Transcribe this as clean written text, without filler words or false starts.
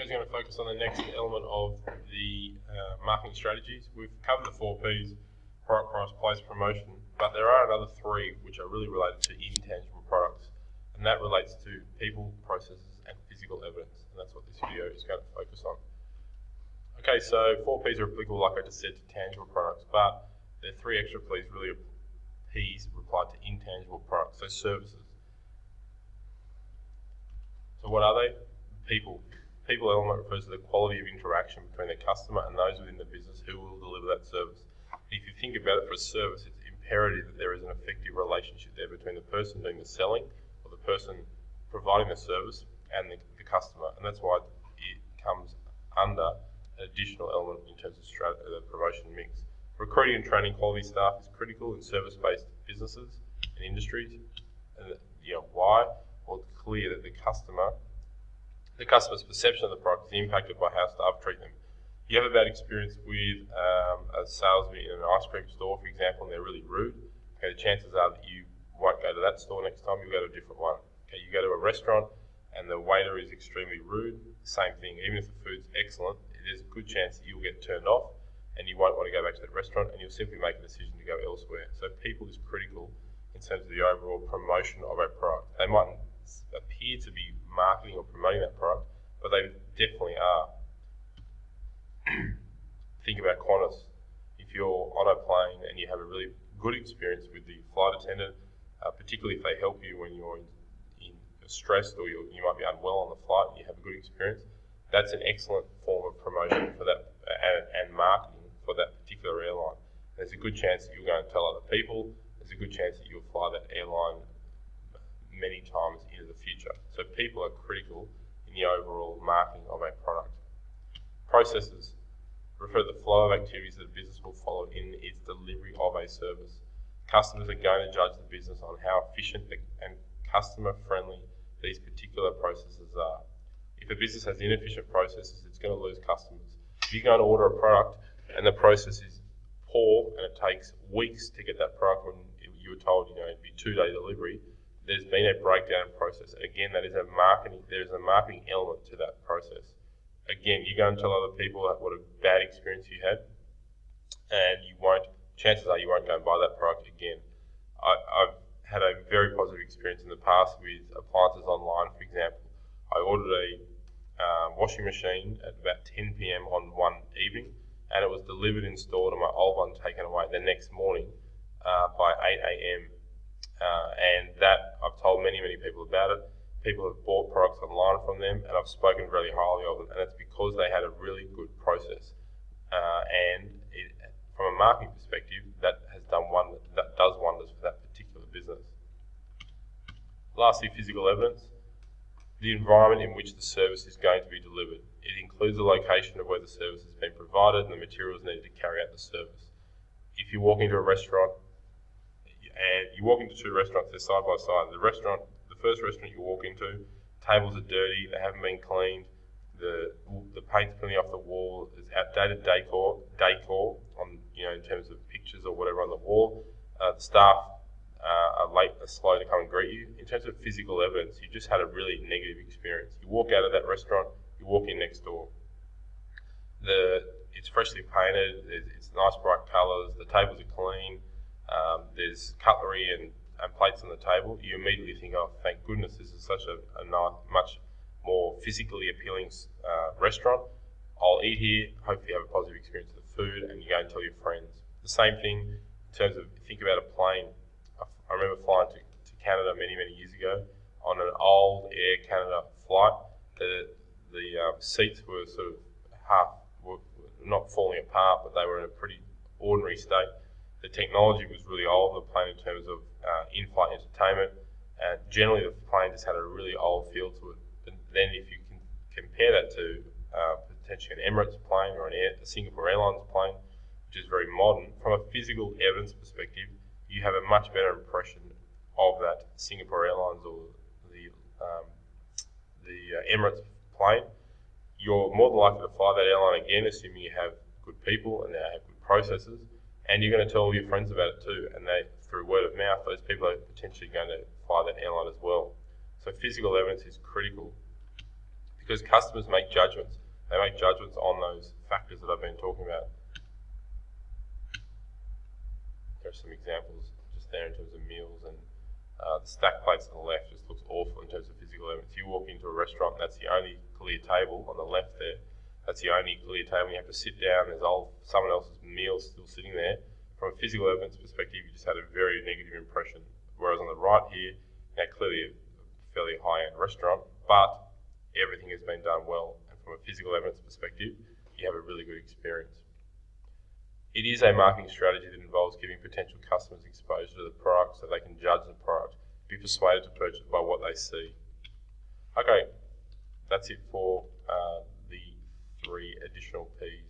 video is going to focus on the next element of the marketing strategies. We've covered the 4 Ps, product, price, place, promotion, but there are another 3 which are really related to intangible products, and that relates to people, processes, and physical evidence, and that's what this video is going to focus on. Okay, so 4 Ps are applicable, like I just said, to tangible products, but there are 3 extra Ps really applied to intangible products, so services. So what are they? People. People element refers to the quality of interaction between the customer and those within the business who will deliver that service. If you think about it for a service, it's imperative that there is an effective relationship there between the person doing the selling or the person providing the service and the customer, and that's why it comes under an additional element in terms of the promotion mix. Recruiting and training quality staff is critical in service-based businesses and industries. And why? Well, it's clear that the customer's perception of the product is impacted by how staff treat them. You have a bad experience with a salesman in an ice cream store, for example, and they're really rude. Okay, the chances are that you won't go to that store next time, you'll go to a different one. Okay, you go to a restaurant and the waiter is extremely rude, same thing, even if the food's excellent, there's a good chance that you'll get turned off and you won't want to go back to that restaurant, and you'll simply make a decision to go elsewhere. So people is critical in terms of the overall promotion of a product. They mightn't appear to be marketing or promoting that product, but they definitely are. Think about Qantas. If you're on a plane and you have a really good experience with the flight attendant, particularly if they help you when you're stressed or you might be unwell on the flight and you have a good experience, that's an excellent form of promotion for that and marketing for that particular airline. There's a good chance that you'll go and tell other people. There's a good chance that you'll fly that airline many times into the future. So people are critical in the overall marketing of a product. Processes refer to the flow of activities that a business will follow in its delivery of a service. Customers are going to judge the business on how efficient and customer-friendly these particular processes are. If a business has inefficient processes, it's going to lose customers. If you go and order a product and the process is poor and it takes weeks to get that product when you were told it'd be 2-day delivery, there's been a breakdown in process. Again, there's a marketing element to that process. Again, you go and tell other people what a bad experience you had, and chances are you won't go and buy that product again. I've had a very positive experience in the past with appliances online, for example. I ordered a washing machine at about 10 p.m. on one evening, and it was delivered, installed, and my old one taken away the next morning by 8 a.m. And that, I've told many people about it. People have bought products online from them, and I've spoken really highly of them, and it's because they had a really good process. From a marketing perspective, that does wonders for that particular business. Lastly, physical evidence. The environment in which the service is going to be delivered. It includes the location of where the service has been provided and the materials needed to carry out the service. If you walk into a restaurant, and you walk into 2 restaurants, they're side by side. The first restaurant you walk into, tables are dirty, they haven't been cleaned, the paint's peeling off the wall, there's outdated decor on in terms of pictures or whatever on the wall. The staff are slow to come and greet you. In terms of physical evidence, you just had a really negative experience. You walk out of that restaurant, you walk in next door. It's freshly painted, it's nice bright colours, the tables are clean, there's cutlery and plates on the table. You immediately think, oh, thank goodness, this is such a nice, much more physically appealing restaurant. I'll eat here, hopefully have a positive experience with the food, and you go and tell your friends. The same thing in terms of, think about a plane. I remember flying to Canada many years ago on an old Air Canada flight. The seats were sort of were not falling apart, but they were in a pretty ordinary state. The technology was really old on the plane in terms of in-flight entertainment. Generally, the plane just had a really old feel to it. But then if you can compare that to potentially an Emirates plane or a Singapore Airlines plane, which is very modern, from a physical evidence perspective, you have a much better impression of that Singapore Airlines or the Emirates plane. You're more than likely to fly that airline again, assuming you have good people and they have good processes, and you're going to tell all your friends about it too, and through word of mouth, those people are potentially going to fly that airline as well. So physical evidence is critical. because customers make judgments. They make judgments on those factors that I've been talking about. There are some examples just there in terms of meals, and the stack plates on the left just looks awful in terms of physical evidence. You walk into a restaurant, that's the only clear table on the left there. That's the only clear table. You have to sit down. There's someone else's meal still sitting there. From a physical evidence perspective, you just had a very negative impression. Whereas on the right here, now clearly a fairly high-end restaurant, but everything has been done well. And from a physical evidence perspective, you have a really good experience. It is a marketing strategy that involves giving potential customers exposure to the product so they can judge the product, be persuaded to purchase by what they see. Okay, that's it for the 3 additional P's.